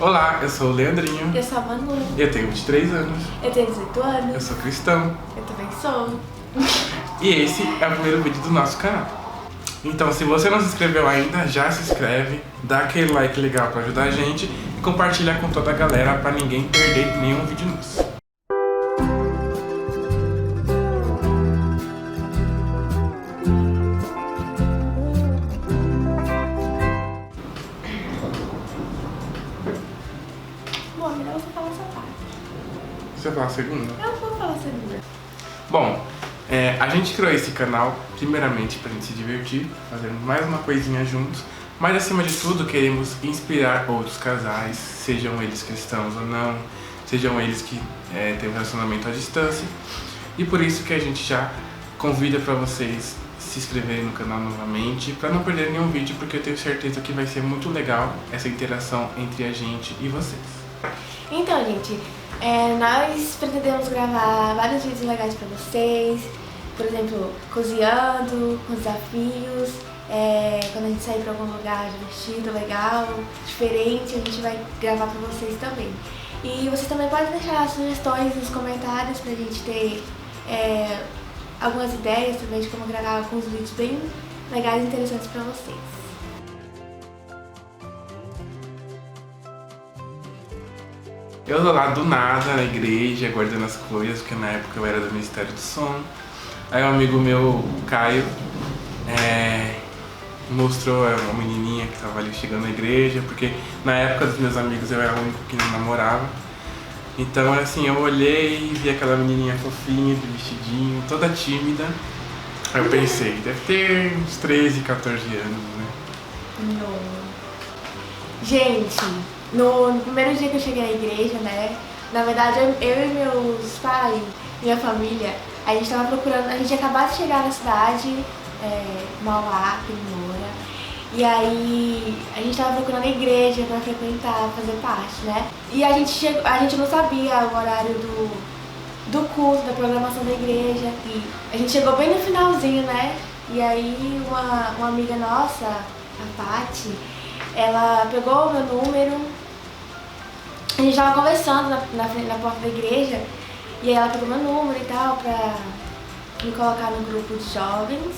Olá, eu sou o Leandrinho. Eu sou a Manu. Eu tenho 23 anos. Eu tenho 18 anos. Eu sou cristão. Eu também sou. E esse é o primeiro vídeo do nosso canal. Então, se você não se inscreveu ainda, já se inscreve, dá aquele like legal pra ajudar a gente e compartilha com toda a galera pra ninguém perder nenhum vídeo nosso. Bom, melhor você falar essa parte. Você vai falar a segunda? Eu vou falar a segunda. Bom, a gente criou esse canal primeiramente pra gente se divertir, fazendo mais uma coisinha juntos, mas acima de tudo queremos inspirar outros casais, sejam eles cristãos ou não, sejam eles que têm um relacionamento à distância, e por isso que a gente já convida pra vocês se inscreverem no canal novamente, pra não perder nenhum vídeo, porque eu tenho certeza que vai ser muito legal essa interação entre a gente e vocês. Então, gente, nós pretendemos gravar vários vídeos legais pra vocês. Por exemplo, cozinhando, com desafios. Quando a gente sair pra algum lugar divertido, legal, diferente, a gente vai gravar pra vocês também. E vocês também podem deixar sugestões nos comentários pra gente ter algumas ideias também de como gravar alguns vídeos bem legais e interessantes pra vocês. Eu tô lá do nada na igreja, guardando as coisas, porque na época eu era do Ministério do Som. Aí um amigo meu, Caio, mostrou uma menininha que tava ali chegando na igreja, porque na época dos meus amigos eu era o único que não namorava. Então assim, eu olhei e vi aquela menininha fofinha, de vestidinho, toda tímida. Aí eu pensei, deve ter uns 13, 14 anos, né? Não. Gente, no primeiro dia que eu cheguei na igreja, né? Na verdade, eu e meus pais, minha família, a gente tava procurando, a gente tinha acabado de chegar na cidade, Mauá, Primora, e aí a gente tava procurando a igreja pra frequentar, fazer parte, né? E a gente não sabia o horário do culto, da programação da igreja, e a gente chegou bem no finalzinho, né? E aí uma amiga nossa, a Paty, ela pegou o meu número, a gente tava conversando na porta da igreja, e aí ela pegou meu número e tal pra me colocar no grupo de jovens,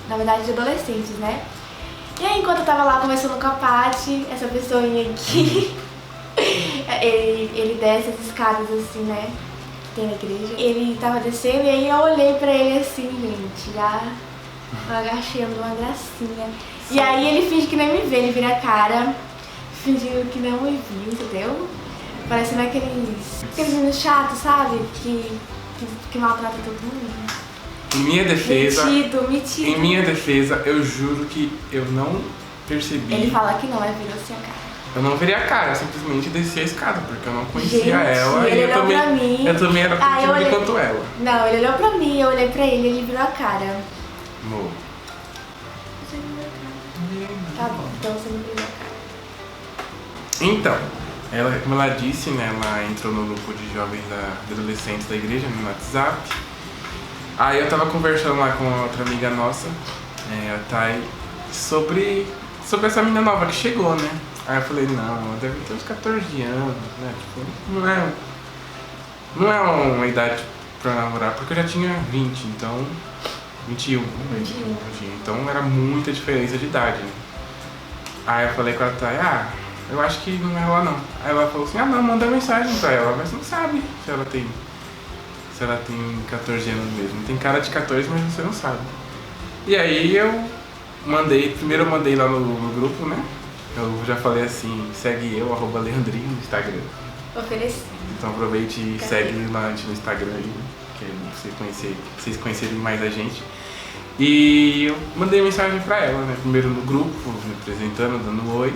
na verdade de adolescentes, né? E aí enquanto eu tava lá conversando com a Paty, essa pessoinha aqui, ele desce as escadas assim, né? Que tem na igreja. Ele tava descendo e aí eu olhei pra ele assim, gente, já agachei, uma gracinha. E aí ele finge que nem me vê, ele vira a cara, fingindo que não me viu, entendeu? Parecendo aqueles meninos chatos, sabe? Que maltrata todo mundo. Em minha defesa, Metido. Em minha defesa, eu juro que eu não percebi. Ele fala que não, virou assim a cara. Eu não virei a cara, eu simplesmente desci a escada, porque eu não conhecia Gente, ela ele e olhou pra mim. eu também era tão tímido quanto ela. Não, ele olhou pra mim, eu olhei pra ele, ele virou a cara. Amor. Você não virou a cara. Tá bom, então você não virou a cara. Então, ela, como ela disse, né, ela entrou no grupo de jovens de adolescentes da igreja, no WhatsApp. Aí eu tava conversando lá com outra amiga nossa, a Thay, sobre essa menina nova que chegou, né? Aí eu falei, não, ela deve ter uns 14 anos, né? Tipo, não é uma idade pra namorar, porque eu já tinha 20, então... 21. Então era muita diferença de idade, né? Aí eu falei com a Thay, eu acho que não vai rolar não. Aí ela falou assim, não, manda mensagem pra ela, mas não sabe se ela tem 14 anos mesmo. Tem cara de 14, mas você não sabe. E aí eu primeiro eu mandei lá no grupo, né? Eu já falei assim, segue eu, @Leandrinho no Instagram. Ofereci. Então aproveite e segue lá no Instagram aí, que é vocês conhecerem mais a gente. E eu mandei mensagem pra ela, né? Primeiro no grupo, me apresentando, dando um oi.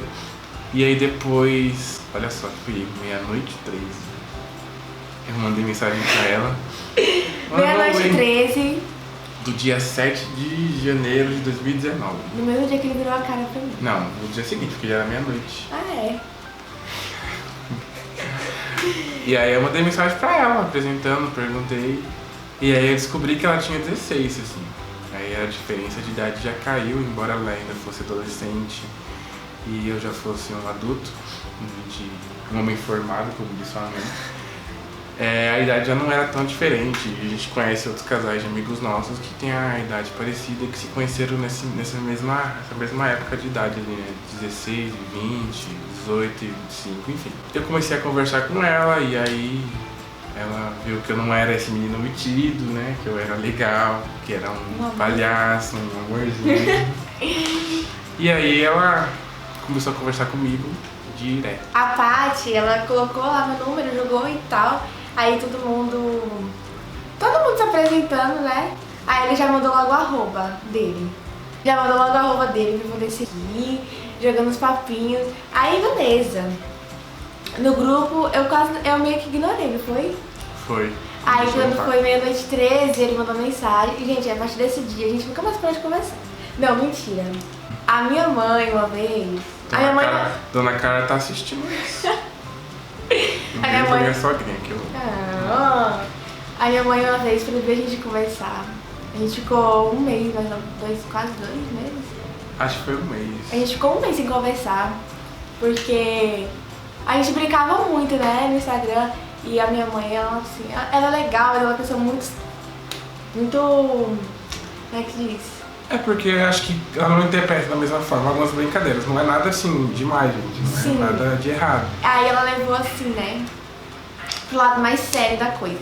E aí depois, olha só que perigo, 00:13. Eu mandei mensagem pra ela. 00:13. Do dia 7 de janeiro de 2019. No mesmo dia que ele virou a cara pra mim. Não, no dia seguinte, porque já era 00:00. Ah, é? E aí eu mandei mensagem pra ela, apresentando, perguntei. E aí eu descobri que ela tinha 16, assim. Aí a diferença de idade já caiu, embora ela ainda fosse adolescente e eu já fosse um adulto, um homem formado, como disse sua mãe, a idade já não era tão diferente. A gente conhece outros casais de amigos nossos que têm a idade parecida, que se conheceram nessa mesma época de idade, né? 16, 20, 18 e 25, enfim. Eu comecei a conversar com ela e aí ela viu que eu não era esse menino metido, né? Que eu era legal, que era um palhaço, um amorzinho. E aí ela começou a conversar comigo direto. A Paty, ela colocou lá meu número, jogou e tal. Aí todo mundo se apresentando, né? Aí ele já mandou logo o arroba dele. Já mandou logo o arroba dele pra poder seguir, jogando os papinhos. Aí beleza. No grupo eu meio que ignorei, não foi? Foi. Aí quando foi 00:13, ele mandou mensagem. E, gente, a partir desse dia a gente nunca mais pode conversar. Não, mentira. A minha mãe, uma vez. Dona Cara tá assistindo isso. A minha mãe. Minha sogrinha que eu. A minha mãe, uma vez, proibiu a gente conversar. A gente ficou um mês, mais ou menos, quase 2 meses. Acho que foi um mês. A gente ficou um mês sem conversar. Porque a gente brincava muito, né, no Instagram. E a minha mãe, ela, assim, ela é legal, ela é uma pessoa muito. Como é que diz? É porque eu acho que ela não interpreta da mesma forma algumas brincadeiras. Não é nada assim demais, gente. Não Sim. é nada de errado. Aí ela levou assim, né? Pro lado mais sério da coisa.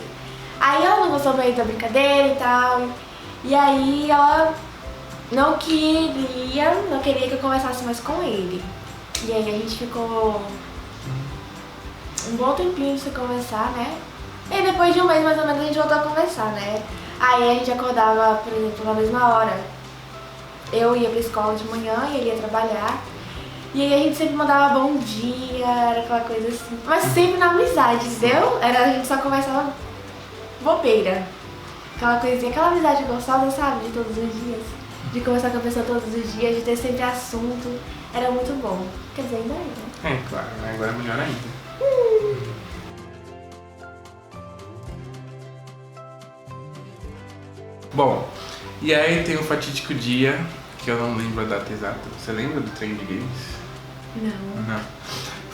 Aí ela não gostou muito da brincadeira e tal. E aí ela não queria que eu conversasse mais com ele. E aí a gente ficou um bom tempinho sem conversar, né? E depois de um mês mais ou menos a gente voltou a conversar, né? Aí a gente acordava, por exemplo, na mesma hora. Eu ia pra escola de manhã e ele ia trabalhar. E aí a gente sempre mandava bom dia, era aquela coisa assim. Mas sempre na amizade, entendeu? A gente só conversava bobeira. Aquela coisinha, aquela amizade gostosa, sabe? De todos os dias. De conversar com a pessoa todos os dias, de ter sempre assunto. Era muito bom. Quer dizer, ainda é, né? É, claro, agora é melhor ainda. Bom, e aí tem um fatídico dia, que eu não lembro a data exata. Você lembra do treino de games? Não.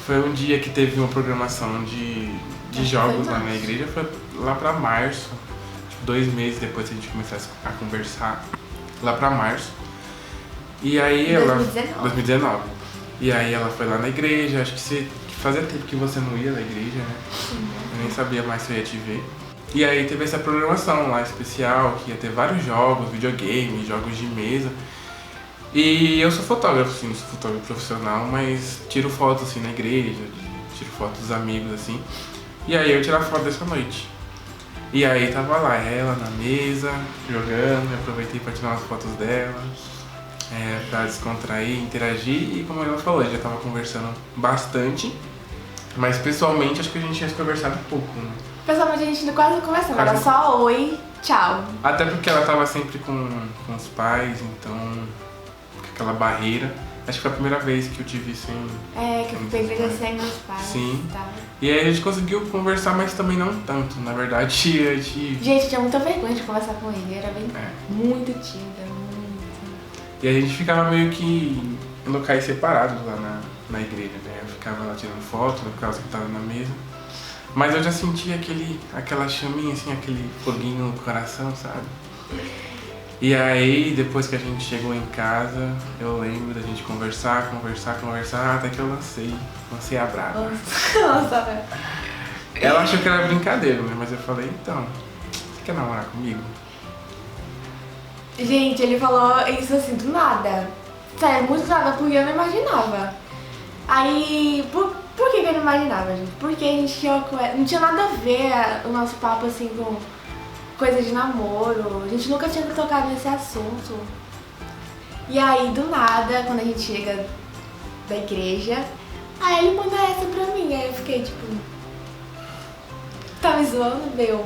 Foi um dia que teve uma programação de jogos lá na igreja. Foi lá pra março, tipo 2 meses depois que a gente começasse a conversar. Lá pra março. E aí ela... 2019. E aí ela foi lá na igreja, acho que fazia tempo que você não ia na igreja, né? Sim. Eu nem sabia mais se eu ia te ver. E aí teve essa programação lá especial, que ia ter vários jogos, videogames, jogos de mesa. E eu sou fotógrafo, assim, sou fotógrafo profissional, mas tiro fotos assim na igreja, tiro fotos dos amigos, assim. E aí eu tirava foto dessa noite. E aí tava lá ela na mesa, jogando, eu aproveitei pra tirar umas fotos dela, pra descontrair, interagir. E como ela falou, já tava conversando bastante, mas pessoalmente acho que a gente tinha conversado pouco, né? Pessoalmente a gente quase não conversava, era só oi, tchau. Até porque ela tava sempre com os pais, então com aquela barreira. Acho que foi a primeira vez que eu te vi sem... Que eu fui pra igreja sem meus pais. Sim. E tal. E aí a gente conseguiu conversar, mas também não tanto. Na verdade, a gente... Gente, eu tinha muita vergonha de conversar com ele, era bem muito tímida, muito. E a gente ficava meio que em locais separados lá na igreja, né? Eu ficava lá tirando foto, no caso que tava na mesa. Mas eu já sentia aquela chaminha, assim, aquele foguinho no coração, sabe? E aí, depois que a gente chegou em casa, eu lembro da gente conversar, até que eu lancei a brava. Nossa, velho. Ela achou que era brincadeira, né? Mas eu falei, então, você quer namorar comigo? Gente, ele falou isso assim, do nada. Sério, muito do nada, porque eu não imaginava. Aí, por que eu não imaginava, gente? Porque a gente não tinha nada a ver o nosso papo, assim, com coisa de namoro. A gente nunca tinha tocado nesse assunto. E aí, do nada, quando a gente chega da igreja, aí ele manda essa pra mim. Aí eu fiquei, tipo... Tá me zoando, meu?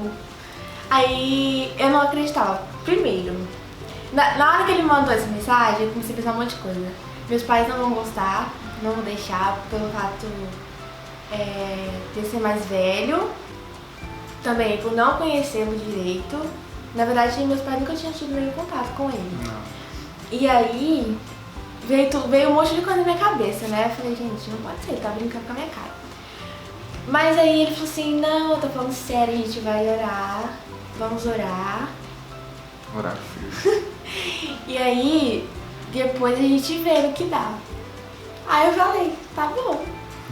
Aí, eu não acreditava. Primeiro, na hora que ele mandou essa mensagem, eu comecei a pensar um monte de coisa. Meus pais não vão gostar, não vou deixar pelo fato de ser mais velho, também por não conhecê-lo direito. Na verdade, meus pais nunca tinham tido nenhum contato com ele. Não. E aí veio um monte de coisa na minha cabeça, né? Eu falei, gente, não pode ser, ele tá brincando com a minha cara. Mas aí ele falou assim, não, eu tô falando sério, a gente vai orar, vamos orar. Orar firme. E aí, depois a gente vê no que dá. Aí eu falei, tá bom.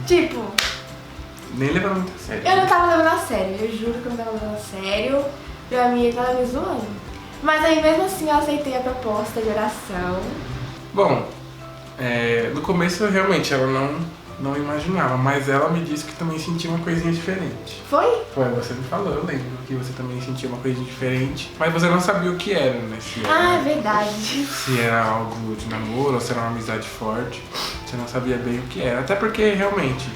Tipo, Nem levando muito a sério. eu não tava levando a sério, eu juro que eu não tava levando a sério. Pra mim ele tava me zoando. Mas aí mesmo assim eu aceitei a proposta de oração. Bom, no começo realmente ela não imaginava, mas ela me disse que também sentia uma coisinha diferente. Foi? Foi, você me falou, eu lembro que você também sentia uma coisinha diferente, mas você não sabia o que era, né? Se era, Ah, é verdade. se era algo de namoro ou se era uma amizade forte, você não sabia bem o que era. Até porque realmente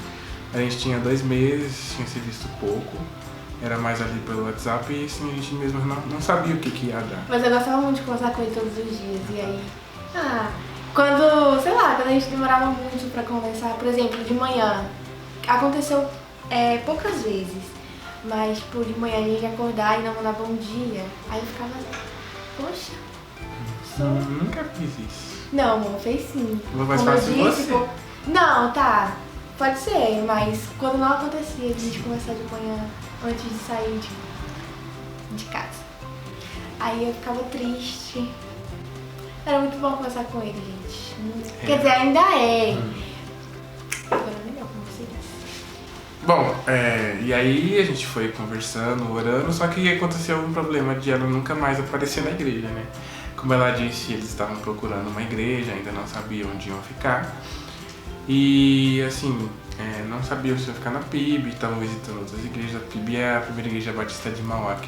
a gente tinha 2 meses, tinha se visto pouco, era mais ali pelo WhatsApp e assim, a gente mesmo não sabia o que ia dar. Mas eu gostava muito de conversar com ele todos os dias. E aí, quando, sei lá, quando a gente demorava muito pra conversar, por exemplo, de manhã, aconteceu poucas vezes, mas tipo, de manhã a gente ia acordar e não mandar bom dia, aí eu ficava, poxa, Nunca fiz isso. Não, amor, fez sim. Mas mais Como eu fácil disse, você. pô, não, tá, pode ser, mas quando não acontecia de a gente conversar de manhã antes de sair de casa, aí eu ficava triste. Era muito bom conversar com ele, gente. Quer dizer, ainda é. Agora é melhor, como você disse. Bom, e aí a gente foi conversando, orando, só que aconteceu um problema de ela nunca mais aparecer na igreja, né? Como ela disse, eles estavam procurando uma igreja, ainda não sabiam onde iam ficar. E assim, não sabiam se iam ficar na PIB, estavam visitando outras igrejas. A PIB é a primeira igreja batista de Mauá,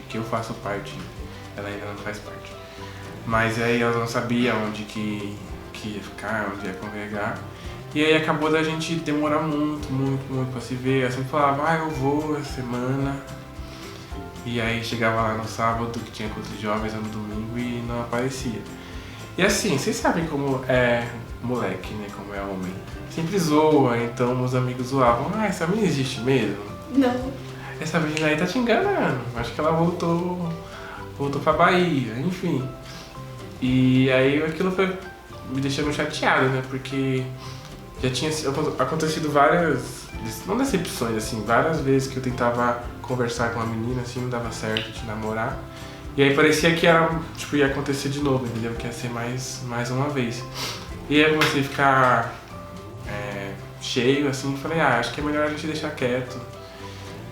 que eu faço parte, ela ainda não faz parte. Mas aí elas não sabiam onde que ia ficar, onde ia congregar. E aí acabou da gente demorar muito pra se ver. Eu sempre falava, eu vou essa semana. E aí chegava lá no sábado, que tinha culto de jovens, no domingo, e não aparecia. E assim, vocês sabem como é moleque, né? Como é homem. Sempre zoa, então meus amigos zoavam, essa menina existe mesmo? Não. Essa menina aí tá te enganando. Acho que ela voltou pra Bahia, enfim. E aí aquilo foi me deixando chateado, né? Porque já tinha acontecido várias, não decepções, assim, várias vezes que eu tentava conversar com uma menina, assim, não dava certo de namorar. E aí parecia que era, tipo, ia acontecer de novo, entendeu? Que ia ser mais uma vez. E aí eu comecei a ficar cheio, assim, e falei, acho que é melhor a gente deixar quieto,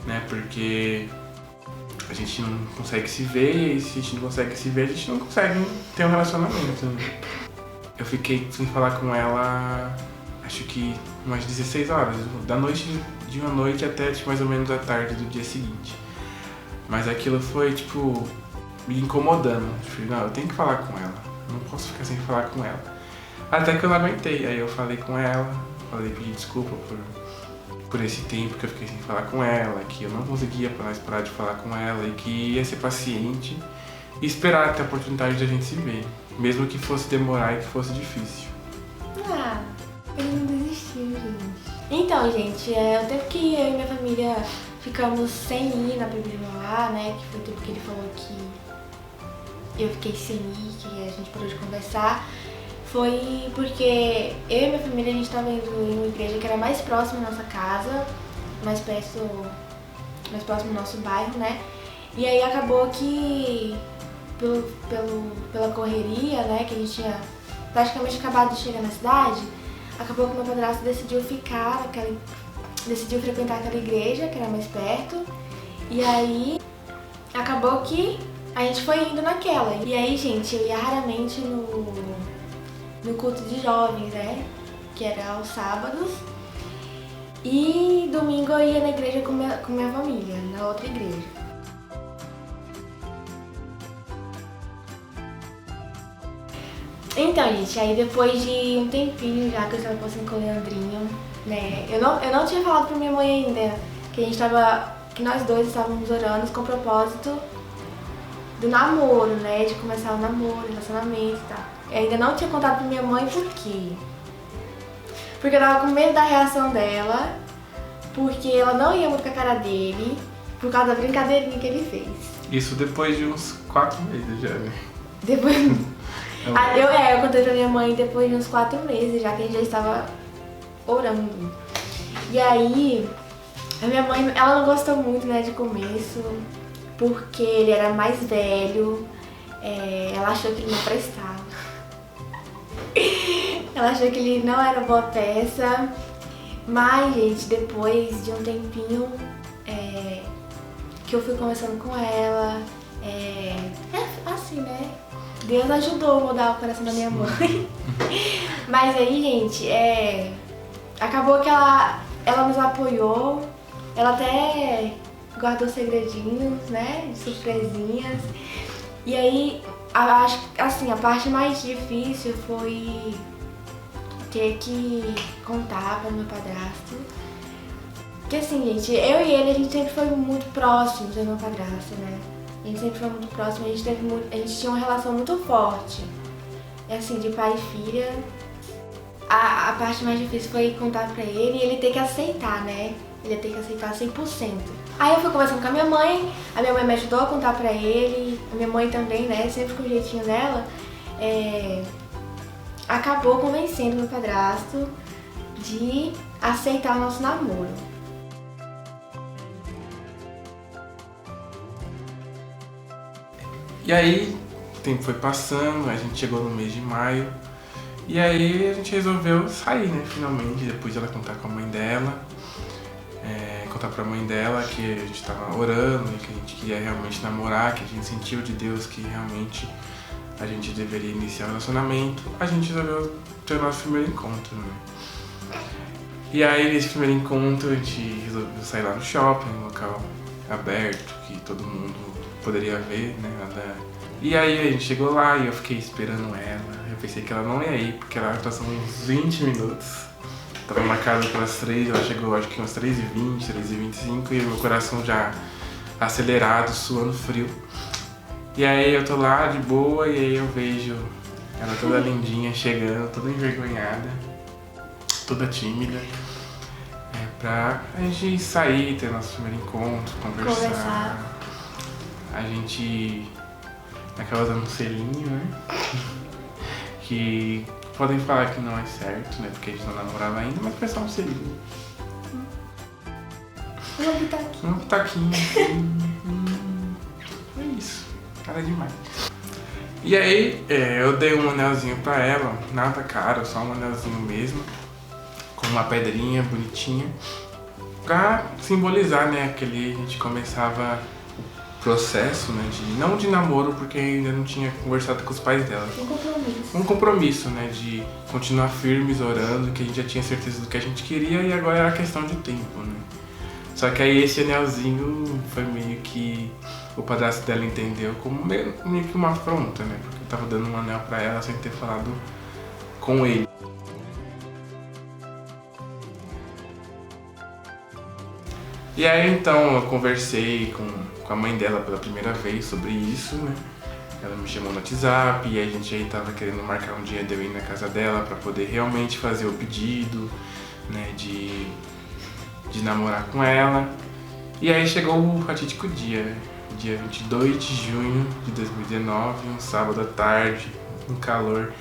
né? Porque a gente não consegue se ver, e se a gente não consegue se ver, a gente não consegue ter um relacionamento. Eu fiquei sem falar com ela, acho que umas 16 horas, da noite de uma noite até tipo, mais ou menos a tarde do dia seguinte. Mas aquilo foi, tipo, me incomodando. Tipo, não, eu tenho que falar com ela, não posso ficar sem falar com ela. Até que eu não aguentei, aí eu falei com ela, pedi desculpa por esse tempo que eu fiquei sem falar com ela, que eu não conseguia parar de falar com ela e que ia ser paciente e esperar até a oportunidade de a gente se ver, mesmo que fosse demorar e que fosse difícil. Ele não desistiu, gente. Então, gente, o tempo que eu e minha família ficamos sem ir na PIB de Mauá, né, que foi o tempo que ele falou que eu fiquei sem ir, que a gente parou de conversar, foi porque eu e minha família, a gente estava indo em uma igreja que era mais próxima da nossa casa, mais próximo do nosso bairro, né? E aí acabou que, pela correria, né, que a gente tinha praticamente acabado de chegar na cidade, acabou que meu padrasto decidiu frequentar aquela igreja, que era mais perto, e aí acabou que a gente foi indo naquela. E aí, gente, eu ia raramente no culto de jovens, né? Que era aos sábados. E domingo eu ia na igreja com minha família, na outra igreja. Então, gente, aí depois de um tempinho já que eu estava passando com o Leandrinho, né? Eu não tinha falado pra minha mãe ainda que nós dois estávamos orando com o propósito do namoro, né? De começar o namoro, relacionamento e tal. Eu ainda não tinha contado pra minha mãe por quê? Porque eu tava com medo da reação dela, porque ela não ia muito com a cara dele, por causa da brincadeirinha que ele fez. Isso depois de uns 4 meses já, né? Depois... eu contei pra minha mãe depois de uns 4 meses, já que a gente já estava orando. E aí, A minha mãe, ela não gostou muito, né, de começo, porque ele era mais velho, ela achou que ele não prestava. Ela achou que ele não era boa peça, mas, gente, depois de um tempinho que eu fui conversando com ela, assim, né, Deus ajudou a mudar o coração da minha mãe. Mas aí, gente, acabou que ela nos apoiou, ela até guardou segredinhos, né, de surpresinhas. E aí, acho que assim, a parte mais difícil foi ter que contar para meu padrasto. Porque assim, gente, eu e ele, a gente sempre foi muito próximos, eu e meu padrasto, né? A gente sempre foi muito próximo, a gente tinha uma relação muito forte. Assim, de pai e filha. A parte mais difícil foi contar pra ele e ele ter que aceitar, né? Ele ia ter que aceitar 100%. Aí eu fui conversando com a minha mãe me ajudou a contar pra ele, a minha mãe também, né? Sempre com o jeitinho dela. Acabou convencendo meu padrasto de aceitar o nosso namoro. E aí, o tempo foi passando, a gente chegou no mês de maio. E aí a gente resolveu sair, né, finalmente, depois de ela contar com a mãe dela. Contar pra mãe dela que a gente tava orando e que a gente queria realmente namorar, que a gente sentiu de Deus que realmente a gente deveria iniciar o relacionamento. A gente resolveu ter o nosso primeiro encontro, né. E aí nesse primeiro encontro a gente resolveu sair lá no shopping, um local aberto, que todo mundo poderia ver, né, E aí a gente chegou lá e eu fiquei esperando ela. Eu pensei que ela não ia ir, porque ela passou uns 20 minutos. Tava marcado pelas 3, ela chegou acho que umas 3h20, 3h25 e meu coração já acelerado, suando frio. E aí eu tô lá de boa e aí eu vejo ela toda lindinha chegando, toda envergonhada, toda tímida. Pra a gente sair, ter nosso primeiro encontro, conversar. A gente acaba dando um selinho, né? Que podem falar que não é certo, né? Porque a gente não namorava ainda, mas foi só um selinho. Um pitaquinho. Foi isso. Nada demais. E aí, eu dei um anelzinho pra ela, nada caro, só um anelzinho mesmo, com uma pedrinha bonitinha, pra simbolizar, né? Que ali a gente começava processo, né, não de namoro, porque ainda não tinha conversado com os pais dela. Um compromisso, né, de continuar firmes, orando, que a gente já tinha certeza do que a gente queria e agora era questão de tempo, né. Só que aí esse anelzinho foi meio que o padrasto dela entendeu como meio que uma afronta, né, porque eu tava dando um anel pra ela sem ter falado com ele. E aí então eu conversei com a mãe dela pela primeira vez sobre isso, né? Ela me chamou no WhatsApp e a gente aí tava querendo marcar um dia de eu ir na casa dela pra poder realmente fazer o pedido, né? De namorar com ela. E aí chegou o fatídico dia 22 de junho de 2019, um sábado à tarde, um calor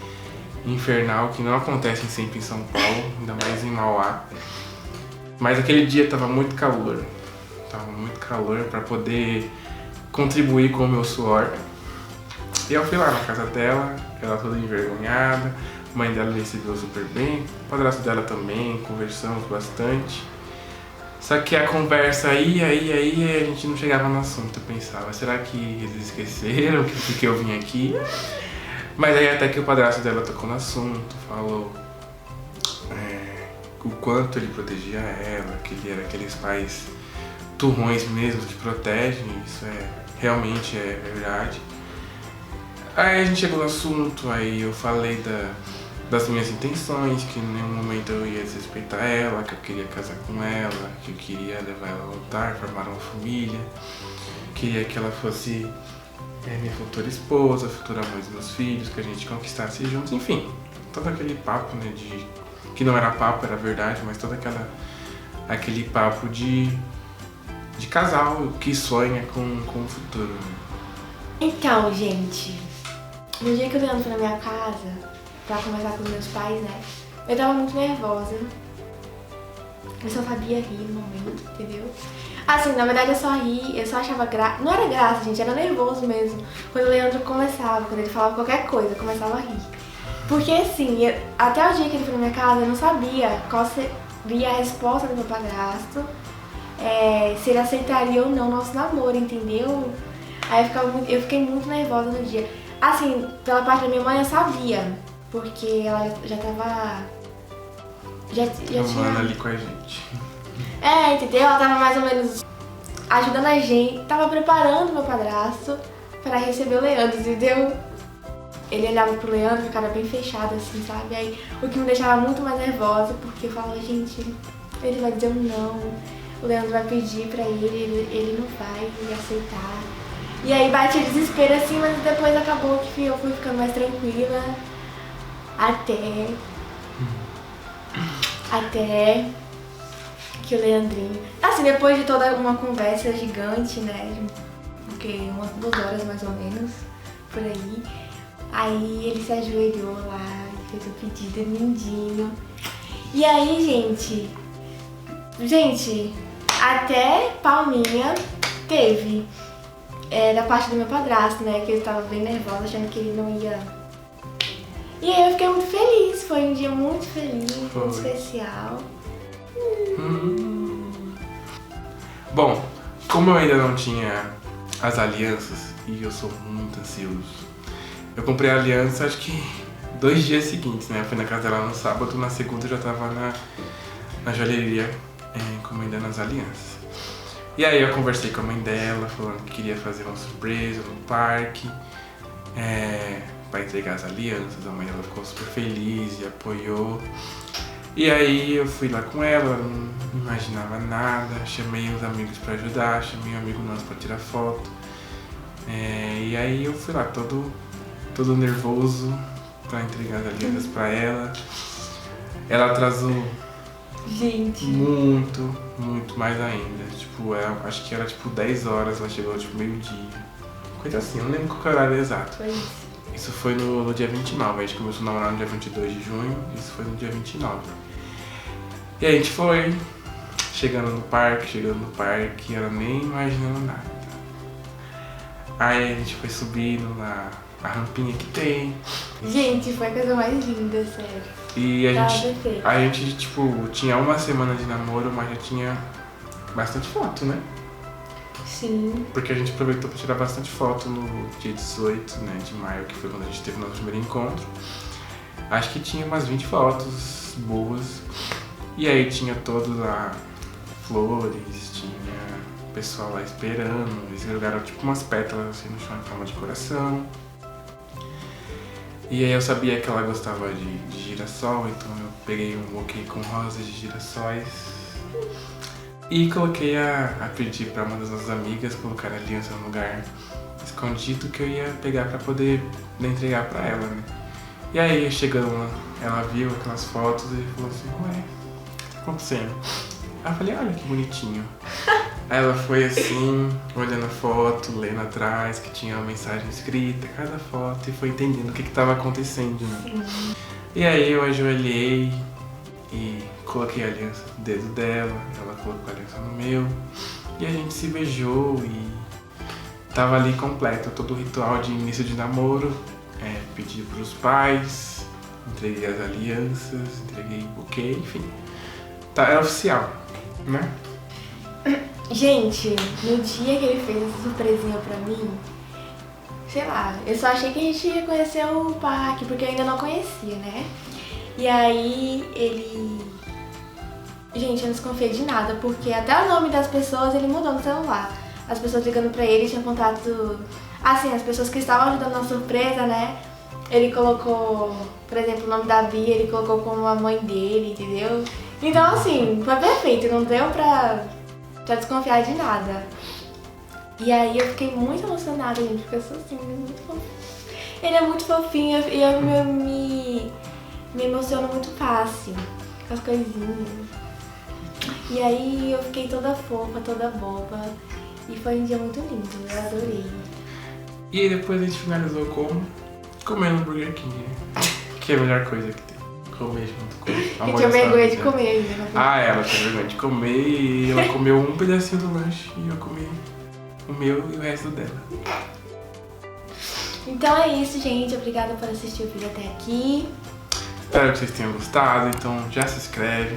infernal que não acontece sempre em São Paulo, ainda mais em Mauá. Mas aquele dia tava muito calor para poder contribuir com o meu suor. E eu fui lá na casa dela, ela toda envergonhada, a mãe dela recebeu super bem, o padrasto dela também, conversamos bastante. Só que a conversa aí, a gente não chegava no assunto. Eu pensava, será que eles esqueceram que eu vim aqui? Mas aí até que o padrasto dela tocou no assunto, falou o quanto ele protegia ela, que ele era aqueles pais turrões mesmo que protegem, isso realmente é verdade. Aí a gente chegou no assunto, aí eu falei das minhas intenções, que em nenhum momento eu ia desrespeitar ela, que eu queria casar com ela, que eu queria levar ela ao altar, formar uma família, queria que ela fosse minha futura esposa, futura mãe dos meus filhos, que a gente conquistasse juntos, enfim, todo aquele papo, né, que não era papo, era verdade, mas todo aquele papo de casal que sonha com o futuro. Então, gente, no dia que eu vim pra minha casa pra conversar com meus pais, né, eu tava muito nervosa. Eu só sabia rir no momento, entendeu? Assim, na verdade eu só ri, eu só achava graça. Não era graça, gente, era nervoso mesmo. Quando o Leandro começava, quando ele falava qualquer coisa, eu começava a rir. Porque assim, até o dia que ele foi na minha casa, eu não sabia qual seria a resposta do meu padrasto, se ele aceitaria ou não o nosso namoro, entendeu? Aí eu fiquei muito nervosa no dia. Assim, pela parte da minha mãe eu sabia, porque ela já tava. Já tinha. Ali com a gente. Entendeu? Ela tava mais ou menos ajudando a gente, tava preparando meu padrasto pra receber o Leandro, entendeu? Ele olhava pro Leandro, ficava bem fechado assim, sabe? Aí o que me deixava muito mais nervosa, porque eu falava, gente, ele vai dizer um não, o Leandro vai pedir pra ele não vai aceitar. E aí batia desespero assim, mas depois acabou que eu fui ficando mais tranquila. Até que o Leandrinho... Assim, depois de toda uma conversa gigante, né? Porque umas 2 horas mais ou menos, por aí. Aí ele se ajoelhou lá e fez o pedido, é lindinho. E aí, gente, até palminha teve. Da parte do meu padrasto, né? Que ele tava bem nervoso, achando que ele não ia... E aí eu fiquei muito feliz, foi um dia muito feliz, muito especial. Bom, como eu ainda não tinha as alianças, e eu sou muito ansioso, eu comprei a aliança acho que 2 dias seguintes, né? Eu fui na casa dela no sábado, na segunda eu já tava na joalheria encomendando as alianças. E aí eu conversei com a mãe dela, falando que queria fazer uma surpresa no parque, pra entregar as alianças. A mãe dela ficou super feliz e apoiou. E aí eu fui lá com ela, não imaginava nada, chamei os amigos pra ajudar, chamei um amigo nosso pra tirar foto. E aí eu fui lá todo nervoso pra entregar as alianças pra ela. Ela atrasou muito mais ainda. Tipo, acho que era tipo 10 horas, ela chegou tipo meio-dia. Coisa assim, eu não lembro qual era o horário exato. Foi isso. Isso foi no dia 29, a gente começou a namorar no dia 22 de junho, isso foi no dia 29. E aí a gente foi, chegando no parque, ela nem imaginando nada. Aí a gente foi subindo a rampinha que tem. Gente, foi a coisa mais linda, sério. E a gente tipo, tinha 1 semana de namoro, mas já tinha bastante foto, né? Sim. Porque a gente aproveitou para tirar bastante foto no dia 18, né, de maio, que foi quando a gente teve o nosso primeiro encontro. Acho que tinha umas 20 fotos boas. E aí tinha todas lá flores, tinha o pessoal lá esperando. Eles jogaram tipo umas pétalas assim no chão em forma de coração. E aí eu sabia que ela gostava de girassol, então eu peguei um buquê com rosas de girassóis. E coloquei a pedir para uma das nossas amigas colocar a aliança no lugar escondido que eu ia pegar para poder entregar para ela, né? E aí, chegando lá, ela viu aquelas fotos e falou assim, ué, o que tá acontecendo? Aí eu falei, olha que bonitinho. Aí ela foi assim, olhando a foto, lendo atrás, que tinha uma mensagem escrita, cada foto, e foi entendendo o que tava acontecendo, né? E aí eu ajoelhei e coloquei a aliança no dedo dela, ela colocou a aliança no meu, e a gente se beijou e tava ali completo todo o ritual de início de namoro. Pedi pros pais, entreguei as alianças, entreguei o buquê, enfim. Tá, é oficial, né? Gente, no dia que ele fez essa surpresinha pra mim, sei lá, eu só achei que a gente ia conhecer o parque, porque eu ainda não conhecia, né? E aí ele... Gente, eu não desconfiei de nada, porque até o nome das pessoas ele mudou no celular. As pessoas ligando pra ele tinham contato... Assim, as pessoas que estavam ajudando na surpresa, né? Ele colocou, por exemplo, o nome da Bia, ele colocou como a mãe dele, entendeu? Então, assim, foi perfeito, não deu pra desconfiar de nada. E aí eu fiquei muito emocionada, gente, porque eu sou assim, muito fofinho. Ele é muito fofinho e eu me emociono muito fácil com as coisinhas. E aí eu fiquei toda fofa, toda boba. E foi um dia muito lindo, eu adorei. E aí depois a gente finalizou comendo Burger King, né? Que é a melhor coisa que tem. comer junto com o Eu amor tinha da sua vergonha de vida. comer. Né? Ah, ela tinha vergonha de comer e ela comeu um pedacinho do lanche e eu comi o meu e o resto dela. Então é isso, gente. Obrigada por assistir o vídeo até aqui. Espero que vocês tenham gostado, então já se inscreve,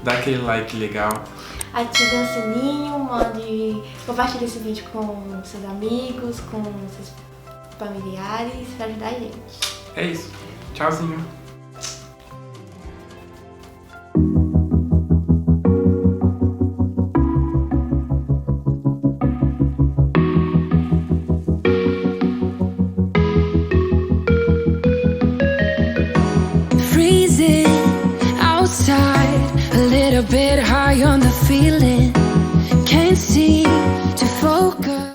dá aquele like legal. Ative o sininho, compartilhe esse vídeo com seus amigos, com seus familiares, pra ajudar a gente. É isso. Tchauzinho. Freezing outside, a little bit high on the feeling.